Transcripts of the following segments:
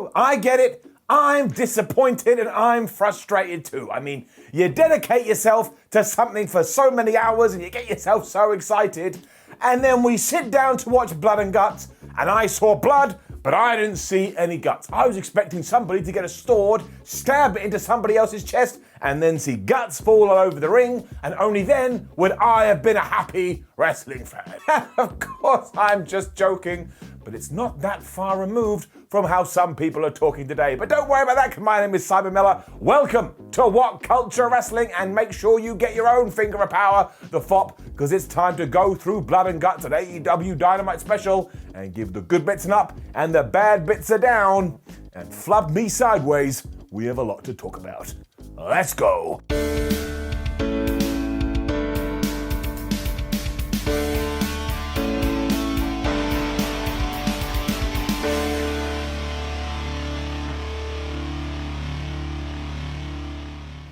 know, I get it. I'm disappointed and I'm frustrated too. I mean, you dedicate yourself to something for so many hours and you get yourself so excited, and then we sit down to watch Blood and Guts, and I saw blood, but I didn't see any guts. I was expecting somebody to get a sword, stab it into somebody else's chest, and then see guts fall all over the ring, and only then would I have been a happy wrestling fan. Of course, I'm just joking, but it's not that far removed from how some people are talking today. But don't worry about that, because my name is Simon Miller. Welcome to WhatCulture Wrestling, and make sure you get your own finger of power, the FOP, because it's time to go through Blood and Guts, an AEW Dynamite special, and give the good bits an up and the bad bits a down, and flub me sideways. We have a lot to talk about. Let's go.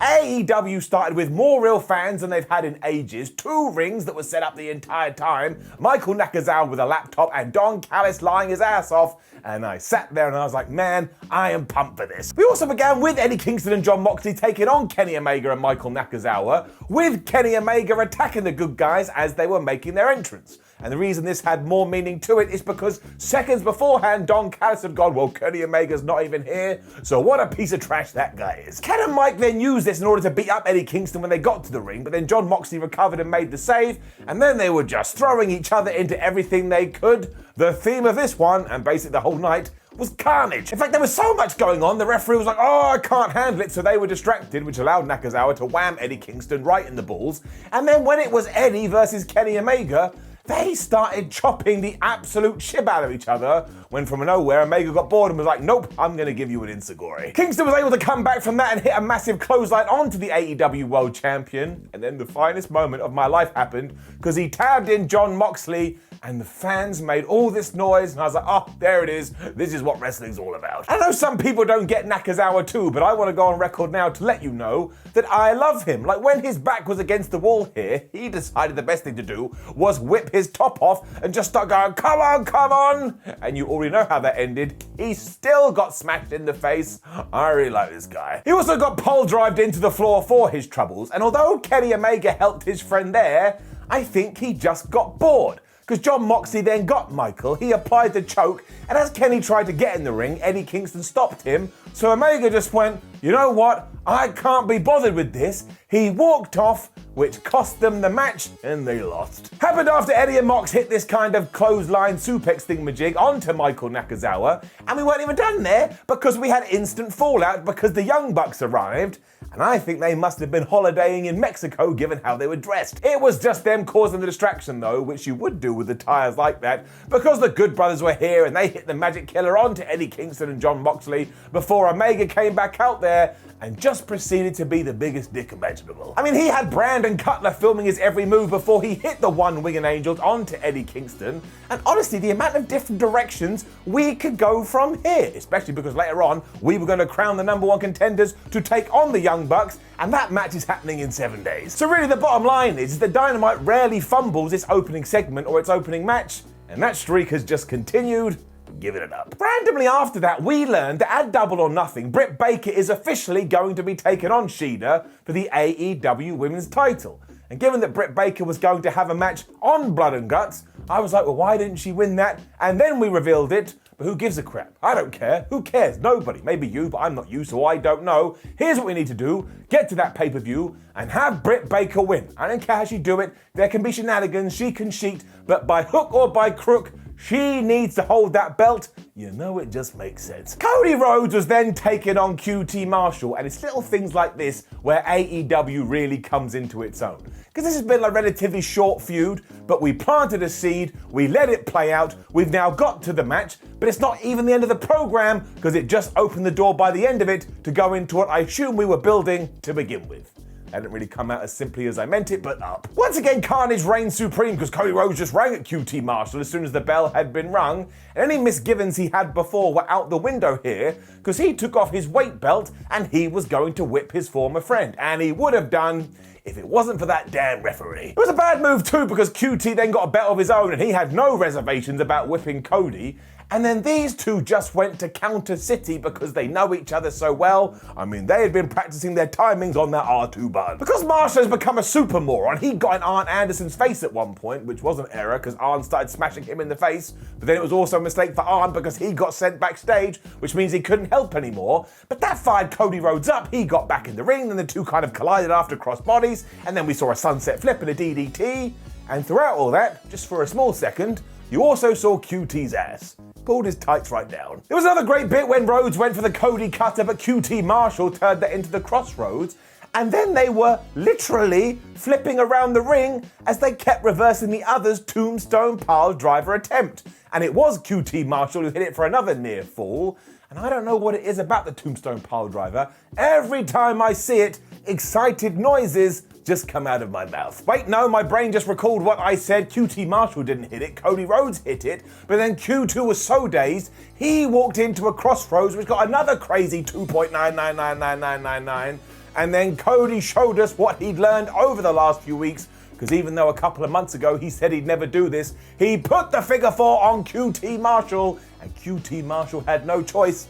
AEW started with more real fans than they've had in ages, 2 rings that were set up the entire time, Michael Nakazawa with a laptop and Don Callis lying his ass off, and I sat there and I was like, man, I am pumped for this. We also began with Eddie Kingston and Jon Moxley taking on Kenny Omega and Michael Nakazawa, with Kenny Omega attacking the good guys as they were making their entrance. And the reason this had more meaning to it is because seconds beforehand, Don Callis had gone, well, Kenny Omega's not even here, so what a piece of trash that guy is. Ken and Mike then used this in order to beat up Eddie Kingston when they got to the ring, but then Jon Moxley recovered and made the save, and then they were just throwing each other into everything they could. The theme of this one, and basically the whole night, was carnage. In fact, there was so much going on, the referee was like, oh, I can't handle it, so they were distracted, which allowed Nakazawa to wham Eddie Kingston right in the balls. And then when it was Eddie versus Kenny Omega, they started chopping the absolute shit out of each other, when from nowhere Omega got bored and was like, nope, I'm gonna give you an insecurity. Kingston was able to come back from that and hit a massive clothesline onto the AEW World Champion, and then the finest moment of my life happened, because he tabbed in Jon Moxley, and the fans made all this noise, and I was like, oh, there it is. This is what wrestling's all about. I know some people don't get Nakazawa too, but I want to go on record now to let you know that I love him. Like, when his back was against the wall here, he decided the best thing to do was whip his top off and just start going, come on, come on. And you already know how that ended. He still got smashed in the face. I really like this guy. He also got pole drived into the floor for his troubles, and although Kenny Omega helped his friend there, I think he just got bored. Because Jon Moxley then got Michael, he applied the choke, and as Kenny tried to get in the ring, Eddie Kingston stopped him, so Omega just went, you know what, I can't be bothered with this. He walked off, which cost them the match, and they lost. Happened after Eddie and Mox hit this kind of clothesline suplex thingamajig onto Michael Nakazawa, and we weren't even done there, because we had instant fallout because the Young Bucks arrived, and I think they must have been holidaying in Mexico given how they were dressed. It was just them causing the distraction though, which you would do with the tires like that, because the Good Brothers were here and they hit the Magic Killer onto Eddie Kingston and Jon Moxley before Omega came back out there and just proceeded to be the biggest dick imaginable. I mean, he had Brandon Cutler filming his every move before he hit the One-Winged Angels onto Eddie Kingston, and honestly, the amount of different directions we could go from here, especially because later on, we were going to crown the #1 contenders to take on the Young Bucks, and that match is happening in 7 days. So really, the bottom line is that Dynamite rarely fumbles its opening segment or its opening match, and that streak has just continued. Give it up. Randomly after that, we learned that at Double or Nothing, Britt Baker is officially going to be taking on Shida for the AEW Women's title. And given that Britt Baker was going to have a match on Blood and Guts, I was like, well, why didn't she win that? And then we revealed it, but who gives a crap? I don't care. Who cares? Nobody. Maybe you, but I'm not you, so I don't know. Here's what we need to do. Get to that pay-per-view and have Britt Baker win. I don't care how she do it. There can be shenanigans. She can cheat, but by hook or by crook, she needs to hold that belt. You know, it just makes sense. Cody Rhodes was then taken on QT Marshall, and it's little things like this where AEW really comes into its own. Because this has been a relatively short feud, but we planted a seed, we let it play out, we've now got to the match, but it's not even the end of the program because it just opened the door by the end of it to go into what I assume we were building to begin with. That didn't really come out as simply as I meant it, but up. Once again, carnage reigned supreme because Cody Rhodes just rang at QT Marshall as soon as the bell had been rung, and any misgivings he had before were out the window here because he took off his weight belt and he was going to whip his former friend, and he would have done if it wasn't for that damn referee. It was a bad move too because QT then got a belt of his own and he had no reservations about whipping Cody, And then these two just went to Counter City because they know each other so well. I mean, they had been practicing their timings on that R2 button. Because Marshall has become a super moron, he got in Arn Anderson's face at one point, which was an error because Arn started smashing him in the face. But then it was also a mistake for Arn because he got sent backstage, which means he couldn't help anymore. But that fired Cody Rhodes up. He got back in the ring, and the two kind of collided after cross bodies. And then we saw a sunset flip and a DDT. And throughout all that, just for a small second, you also saw QT's ass. Pulled his tights right down. There was another great bit when Rhodes went for the Cody cutter, but QT Marshall turned that into the crossroads. And then they were literally flipping around the ring as they kept reversing the other's tombstone pile driver attempt. And it was QT Marshall who hit it for another near fall. And I don't know what it is about the tombstone pile driver. Every time I see it, excited noises just come out of my mouth. Wait, no, my brain just recalled what I said. QT Marshall didn't hit it, Cody Rhodes hit it, but then Q2 was so dazed, he walked into a crossroads which got another crazy 2.999999, and then Cody showed us what he'd learned over the last few weeks, because even though a couple of months ago he said he'd never do this, he put the figure 4 on QT Marshall, and QT Marshall had no choice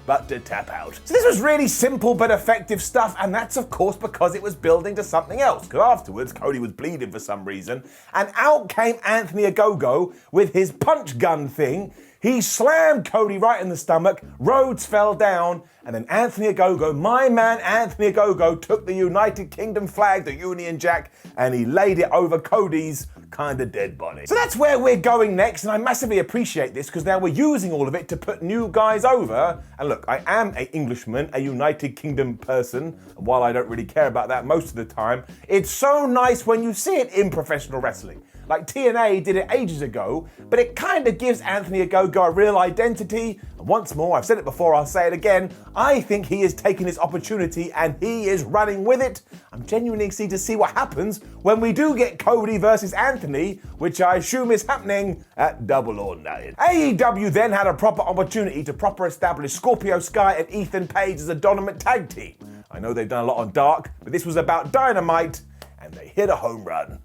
but to tap out. So this was really simple but effective stuff, and that's of course because it was building to something else, because afterwards Cody was bleeding for some reason, and out came Anthony Ogogo with his punch gun thing. He slammed Cody right in the stomach, Rhodes fell down, and then Anthony Ogogo, my man Anthony Ogogo, took the United Kingdom flag, the Union Jack, and he laid it over Cody's kinda dead body. So that's where we're going next, and I massively appreciate this because now we're using all of it to put new guys over. And look, I am an Englishman, a United Kingdom person, and while I don't really care about that most of the time, it's so nice when you see it in professional wrestling. Like TNA did it ages ago, but it kind of gives Anthony Ogogo a real identity. And once more, I've said it before, I'll say it again, I think he is taking his opportunity and he is running with it. I'm genuinely excited to see what happens when we do get Cody versus Anthony, which I assume is happening at Double or Nothing. AEW then had a proper opportunity to proper establish Scorpio Sky and Ethan Page as a dominant tag team. I know they've done a lot on Dark, but this was about Dynamite, and they hit a home run.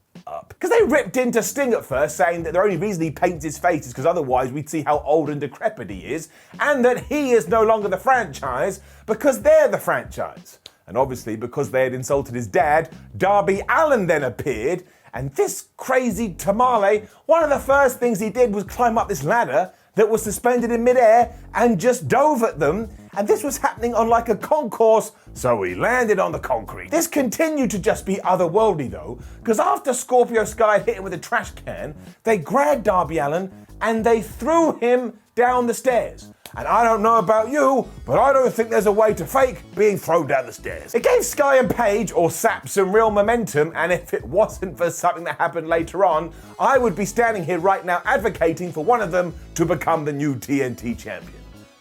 Because they ripped into Sting at first, saying that the only reason he paints his face is because otherwise we'd see how old and decrepit he is, and that he is no longer the franchise because they're the franchise. And obviously, because they had insulted his dad, Darby Allin then appeared, and this crazy tamale, one of the first things he did was climb up this ladder that was suspended in midair and just dove at them. And this was happening on like a concourse, so he landed on the concrete. This continued to just be otherworldly though, because after Scorpio Sky hit him with a trash can, they grabbed Darby Allin and they threw him down the stairs. And I don't know about you, but I don't think there's a way to fake being thrown down the stairs. It gave Sky and Page or Sap some real momentum, and if it wasn't for something that happened later on, I would be standing here right now advocating for one of them to become the new TNT champion.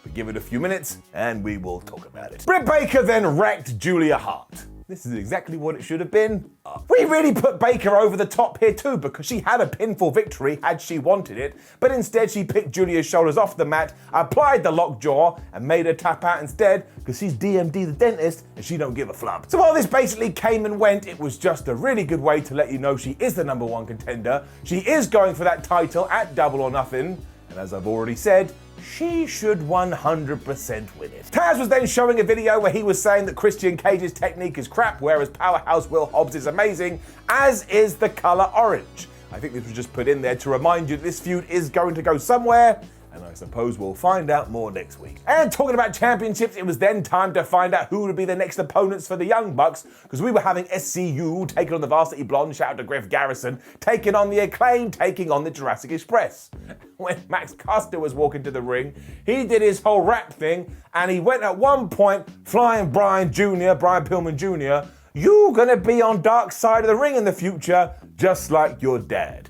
But give it a few minutes and we will talk about it. Britt Baker then wrecked Julia Hart. This is exactly what it should have been. We really put Baker over the top here too, because she had a pinfall victory had she wanted it, but instead she picked Julia's shoulders off the mat, applied the lockjaw, and made her tap out instead, because she's DMD the dentist and she don't give a flub. So while this basically came and went, it was just a really good way to let you know she is the number one contender. She is going for that title at Double or Nothing, and as I've already said, she should 100% win it. Taz was then showing a video where he was saying that Christian Cage's technique is crap, whereas Powerhouse Will Hobbs is amazing, as is the color orange. I think this was just put in there to remind you that this feud is going to go somewhere, and I suppose we'll find out more next week. And talking about championships, it was then time to find out who would be the next opponents for the Young Bucks, because we were having SCU taking on the Varsity Blondes, shout out to Griff Garrison, taking on the Acclaim, taking on the Jurassic Express. When Max Caster was walking to the ring, he did his whole rap thing, and he went at one point, flying Brian Pillman Jr., "You're gonna be on Dark Side of the Ring in the future, just like your dad."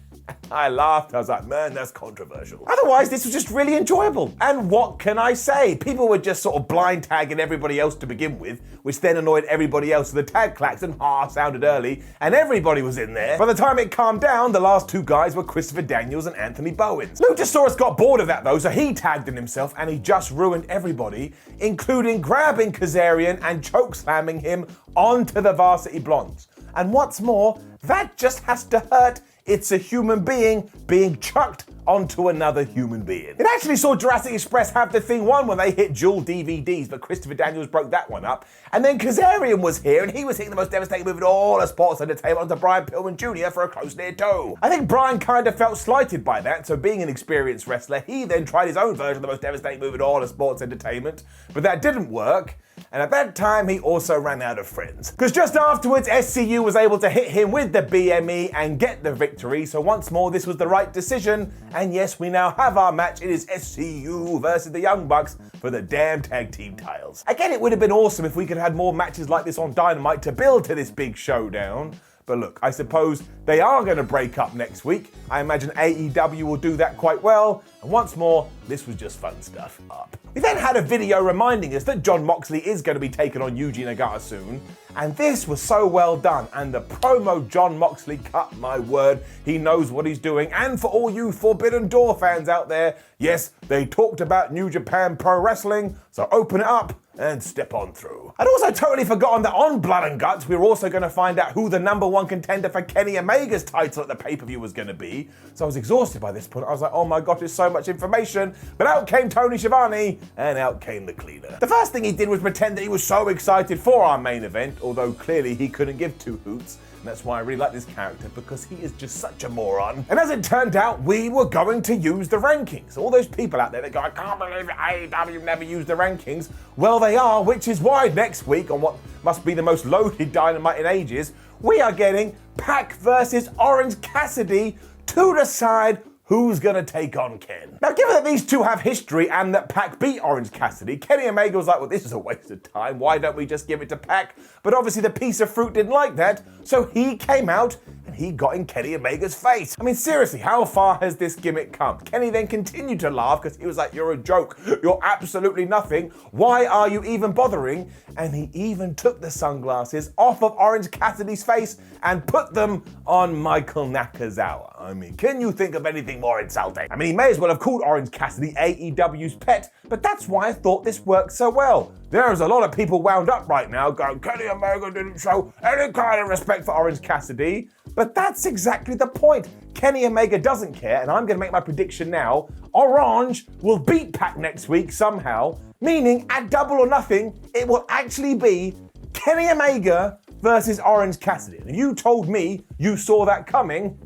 I laughed. I was like, man, that's controversial. Otherwise, this was just really enjoyable. And what can I say? People were just sort of blind tagging everybody else to begin with, which then annoyed everybody else. So the tag klaxon sounded early, and everybody was in there. By the time it calmed down, the last two guys were Christopher Daniels and Anthony Bowens. Luchasaurus got bored of that though, so he tagged in himself, and he just ruined everybody, including grabbing Kazarian and chokeslamming him onto the Varsity Blondes. And what's more, that just has to hurt. It's a human being chucked onto another human being. It actually saw Jurassic Express have the thing won when they hit dual DVDs, but Christopher Daniels broke that one up. And then Kazarian was here, and he was hitting the most devastating move in all of sports entertainment onto Brian Pillman Jr. for a close near toe. I think Brian kind of felt slighted by that, so being an experienced wrestler, he then tried his own version of the most devastating move in all of sports entertainment, but that didn't work. And at that time, he also ran out of friends. Because just afterwards, SCU was able to hit him with the BME and get the victory. So once more, this was the right decision. And yes, we now have our match. It is SCU versus the Young Bucks for the damn tag team titles. Again, it would have been awesome if we could have had more matches like this on Dynamite to build to this big showdown. But look, I suppose they are going to break up next week. I imagine AEW will do that quite well. And once more, this was just fun stuff. Up. We then had a video reminding us that Jon Moxley is going to be taking on Yuji Nagata soon. And this was so well done. And the promo Jon Moxley cut, my word, he knows what he's doing. And for all you Forbidden Door fans out there, yes, they talked about New Japan Pro Wrestling, so open it up and step on through. I'd also totally forgotten that on Blood and Guts, we were also going to find out who the #1 contender for Kenny Omega's title at the pay-per-view was going to be. So I was exhausted by this point. I was like, oh my gosh, there's so much information. But out came Tony Schiavone, and out came the cleaner. The first thing he did was pretend that he was so excited for our main event, although clearly he couldn't give two hoots. And that's why I really like this character, because he is just such a moron. And as it turned out, we were going to use the rankings. All those people out there that go, I can't believe it, AEW never used the rankings. Well, they are, which is why next week, on what must be the most loaded Dynamite in ages, we are getting Pac versus Orange Cassidy to decide who's gonna take on Ken. Now, given that these two have history and that Pac beat Orange Cassidy, Kenny Omega was like, well, this is a waste of time. Why don't we just give it to Pac? But obviously the piece of fruit didn't like that, so he came out and he got in Kenny Omega's face. I mean, seriously, how far has this gimmick come? Kenny then continued to laugh because he was like, you're a joke. You're absolutely nothing. Why are you even bothering? And he even took the sunglasses off of Orange Cassidy's face and put them on Michael Nakazawa. I mean, can you think of anything more insulting? I mean, he may as well have called Orange Cassidy AEW's pet, but that's why I thought this worked so well. There's a lot of people wound up right now going, Kenny Omega didn't show any kind of respect for Orange Cassidy. But that's exactly the point. Kenny Omega doesn't care, and I'm going to make my prediction now. Orange will beat Pac next week somehow, meaning at Double or Nothing, it will actually be Kenny Omega versus Orange Cassidy. And you told me you saw that coming.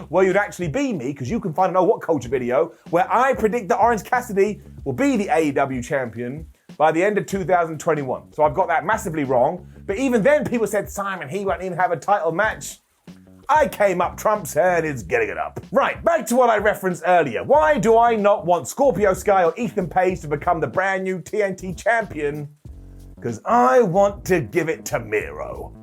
Well, you'd actually be me, because you can find an WhatCulture video where I predict that Orange Cassidy will be the AEW champion by the end of 2021. So I've got that massively wrong. But even then, people said, Simon, he won't even have a title match. I came up trumps and it's getting it up. Right, back to what I referenced earlier. Why do I not want Scorpio Sky or Ethan Page to become the brand new TNT champion? Because I want to give it to Miro.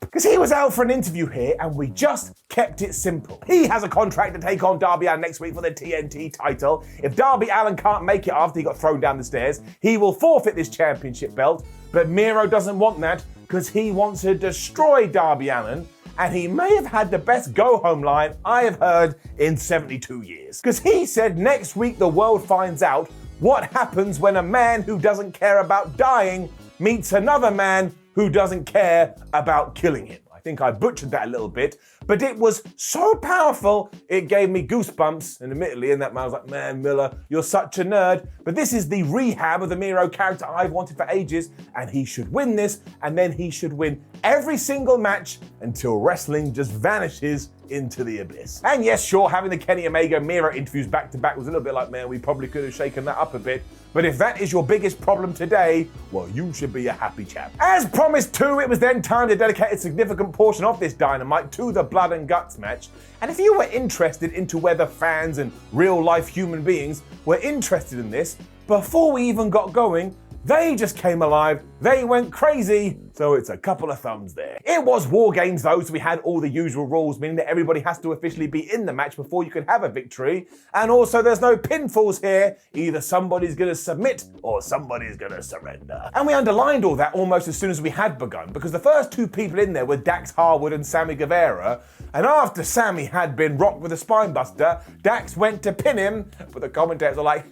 Because he was out for an interview here and we just kept it simple. He has a contract to take on Darby Allin next week for the TNT title. If Darby Allin can't make it after he got thrown down the stairs, he will forfeit this championship belt. But Miro doesn't want that because he wants to destroy Darby Allin. And he may have had the best go-home line I have heard in 72 years. Because he said next week the world finds out what happens when a man who doesn't care about dying meets another man who doesn't care about killing him. I think I butchered that a little bit, but it was so powerful, it gave me goosebumps. And admittedly, in that man, I was like, man, Miller, you're such a nerd. But this is the rehab of the Miro character I've wanted for ages, and he should win this, and then he should win every single match until wrestling just vanishes into the abyss. And yes, sure, having the Kenny Omega Miro interviews back to back was a little bit like, man, we probably could have shaken that up a bit. But if that is your biggest problem today, well, you should be a happy chap. As promised too, it was then time to dedicate a significant portion of this Dynamite to the Blood and Guts match. And if you were interested into whether fans and real life human beings were interested in this, before we even got going, they just came alive, they went crazy, so it's a couple of thumbs there. It was War Games though, so we had all the usual rules, meaning that everybody has to officially be in the match before you can have a victory. And also there's no pinfalls here, either somebody's gonna submit or somebody's gonna surrender. And we underlined all that almost as soon as we had begun, because the first two people in there were Dax Harwood and Sammy Guevara, and after Sammy had been rocked with a spine buster, Dax went to pin him, but the commentators are like,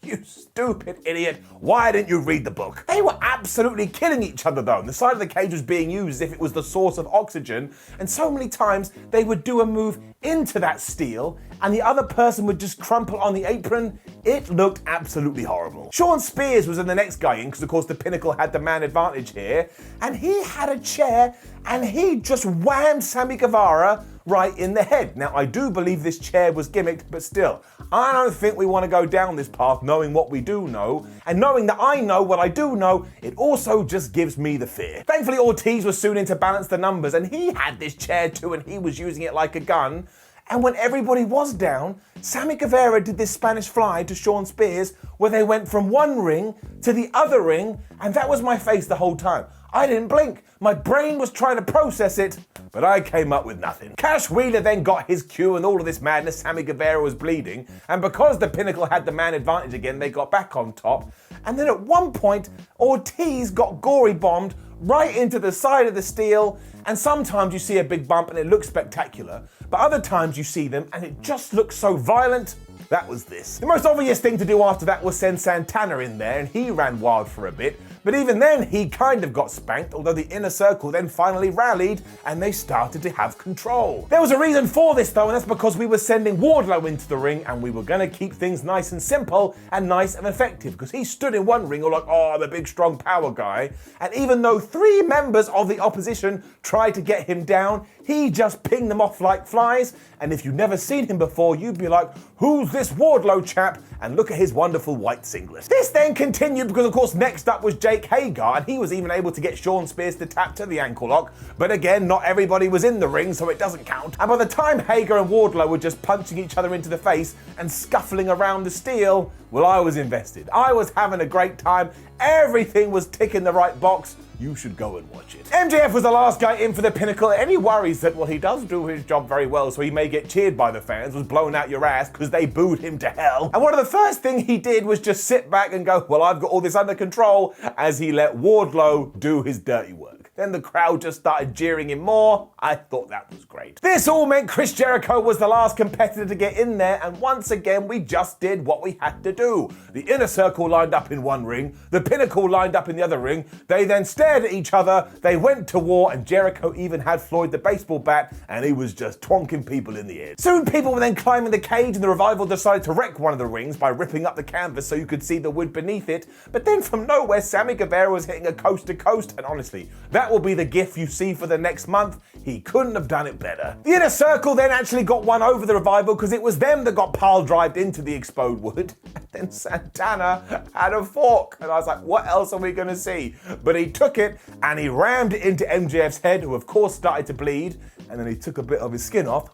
You stupid idiot. Why didn't you read the book? They were absolutely killing each other though. The side of the cage was being used as if it was the source of oxygen, and so many times they would do a move into that steel and the other person would just crumple on the apron. It looked absolutely horrible. Shawn Spears was in the next guy in because of course the Pinnacle had the man advantage here, and he had a chair and he just whammed Sammy Guevara right in the head. Now, I do believe this chair was gimmicked, but still, I don't think we want to go down this path knowing what we do know, and knowing that I know what I do know, it also just gives me the fear. Thankfully, Ortiz was soon in to balance the numbers, and he had this chair too, and he was using it like a gun. And when everybody was down, Sammy Guevara did this Spanish fly to Shawn Spears, where they went from one ring to the other ring, and that was my face the whole time. I didn't blink. My brain was trying to process it, but I came up with nothing. Cash Wheeler then got his cue and all of this madness. Sammy Guevara was bleeding, and because the Pinnacle had the man advantage again, they got back on top. And then at one point, Ortiz got gory bombed right into the side of the steel, and sometimes you see a big bump and it looks spectacular, but other times you see them and it just looks so violent. That was this. The most obvious thing to do after that was send Santana in there, and he ran wild for a bit. But even then, he kind of got spanked, although the Inner Circle then finally rallied and they started to have control. There was a reason for this though, and that's because we were sending Wardlow into the ring and we were gonna keep things nice and simple and nice and effective, because he stood in one ring all like, oh, I'm a big strong power guy. And even though 3 members of the opposition tried to get him down, he just pinged them off like flies. And if you've never seen him before, you'd be like, who's this Wardlow chap? And look at his wonderful white singlet. This then continued because of course next up was Jake Hager, and he was even able to get Shawn Spears to tap to the ankle lock. But again, not everybody was in the ring, so it doesn't count. And by the time Hager and Wardlow were just punching each other into the face and scuffling around the steel, well, I was invested. I was having a great time. Everything was ticking the right box. You should go and watch it. MJF was the last guy in for the Pinnacle. Any worries that, well, he does do his job very well, so he may get cheered by the fans, was blown out your ass because they booed him to hell. And one of the first things he did was just sit back and go, well, I've got all this under control, as he let Wardlow do his dirty work. Then the crowd just started jeering him more. I thought that was great. This all meant Chris Jericho was the last competitor to get in there, and once again, we just did what we had to do. The Inner Circle lined up in one ring, the Pinnacle lined up in the other ring, they then stared at each other, they went to war, and Jericho even had Floyd the baseball bat, and he was just twonking people in the air. Soon people were then climbing the cage, and the Revival decided to wreck one of the rings by ripping up the canvas so you could see the wood beneath it. But then from nowhere, Sammy Guevara was hitting a coast to coast, and honestly, that will be the gif you see for the next month. He couldn't have done it better. The Inner Circle then actually got one over the Revival because it was them that got pile-drived into the exposed wood. And then Santana had a fork. And I was like, what else are we going to see? But he took it and he rammed it into MJF's head, who of course started to bleed. And then he took a bit of his skin off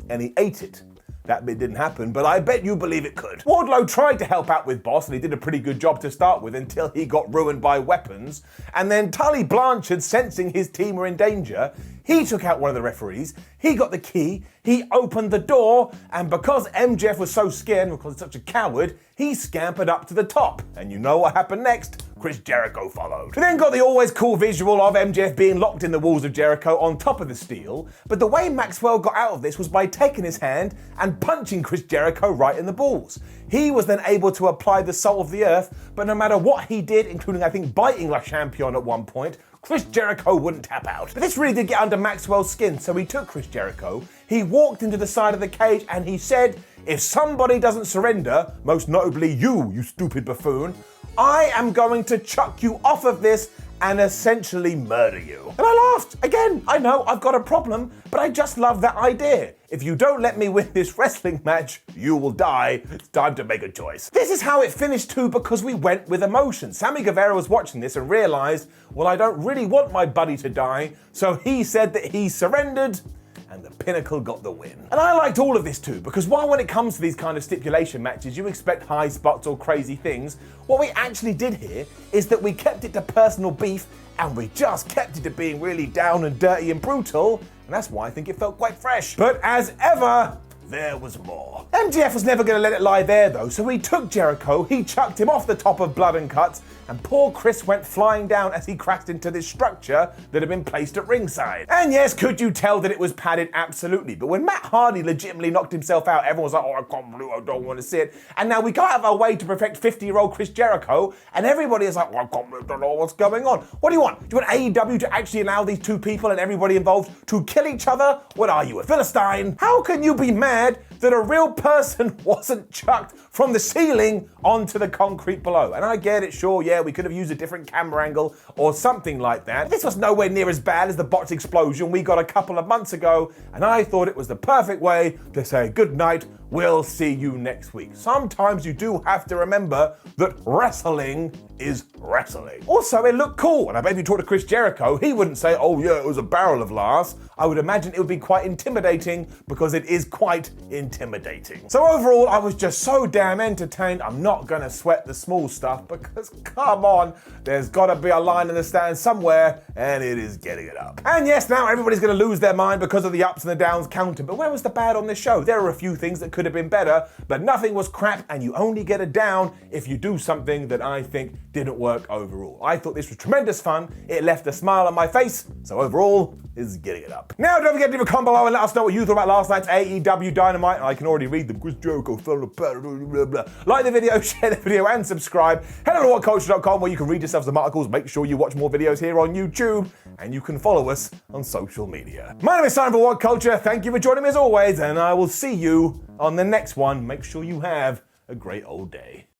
and he ate it. That bit didn't happen, but I bet you believe it could. Wardlow tried to help out with Boss, and he did a pretty good job to start with until he got ruined by weapons. And then Tully Blanchard, sensing his team were in danger, he took out one of the referees, he got the key, he opened the door, and because MJF was so scared and because he's such a coward, he scampered up to the top. And you know what happened next? Chris Jericho followed. We then got the always cool visual of MJF being locked in the walls of Jericho on top of the steel, but the way Maxwell got out of this was by taking his hand and punching Chris Jericho right in the balls. He was then able to apply the salt of the earth, but no matter what he did, including I think biting La Champion at one point, Chris Jericho wouldn't tap out. But this really did get under Maxwell's skin, so he took Chris Jericho, he walked into the side of the cage and he said, if somebody doesn't surrender, most notably you stupid buffoon, I am going to chuck you off of this and essentially murder you. And I laughed. Again, I know I've got a problem, but I just love that idea. If you don't let me win this wrestling match, you will die. It's time to make a choice. This is how it finished too, because we went with emotion. Sammy Guevara was watching this and realized, well, I don't really want my buddy to die, so he said that he surrendered, and the Pinnacle got the win. And I liked all of this too, because while when it comes to these kind of stipulation matches, you expect high spots or crazy things, what we actually did here is that we kept it to personal beef, and we just kept it to being really down and dirty and brutal, and that's why I think it felt quite fresh. But as ever, there was more. MJF was never going to let it lie there though, so he took Jericho, he chucked him off the top of Blood and Cuts, and poor Chris went flying down as he crashed into this structure that had been placed at ringside. And yes, could you tell that it was padded? Absolutely. But when Matt Hardy legitimately knocked himself out, everyone was like, oh, I can't believe I don't want to see it. And now we go out of our way to protect 50-year-old Chris Jericho, and everybody is like, well, I can't believe I don't know what's going on. What do you want? Do you want AEW to actually allow these two people and everybody involved to kill each other? What are you, a Philistine? How can you be mad that a real person wasn't chucked from the ceiling onto the concrete below? And I get it, sure, yeah, we could have used a different camera angle or something like that. This was nowhere near as bad as the botched explosion we got a couple of months ago, and I thought it was the perfect way to say good night, we'll see you next week. Sometimes you do have to remember that wrestling is wrestling. Also, it looked cool, and I bet if you talk to Chris Jericho, he wouldn't say, oh yeah, it was a barrel of laughs. I would imagine it would be quite intimidating, because it is quite intimidating. So overall, I was just so damn entertained. I'm not gonna sweat the small stuff, because come on, there's gotta be a line in the stand somewhere, and it is getting it up. And yes, now everybody's gonna lose their mind because of the ups and the downs counter, but where was the bad on this show? There are a few things that could have been better, but nothing was crap, and you only get a down if you do something that I think didn't work overall. I thought this was tremendous fun. It left a smile on my face, so overall, is getting it up. Now, don't forget to leave a comment below and let us know what you thought about last night's AEW Dynamite. I can already read them. Chris Jericho fell apart, blah, blah, blah. Like the video, share the video, and subscribe. Head over to WhatCulture.com where you can read yourself some articles. Make sure you watch more videos here on YouTube, and you can follow us on social media. My name is Simon for WhatCulture. Thank you for joining me as always, and I will see you on the next one. Make sure you have a great old day.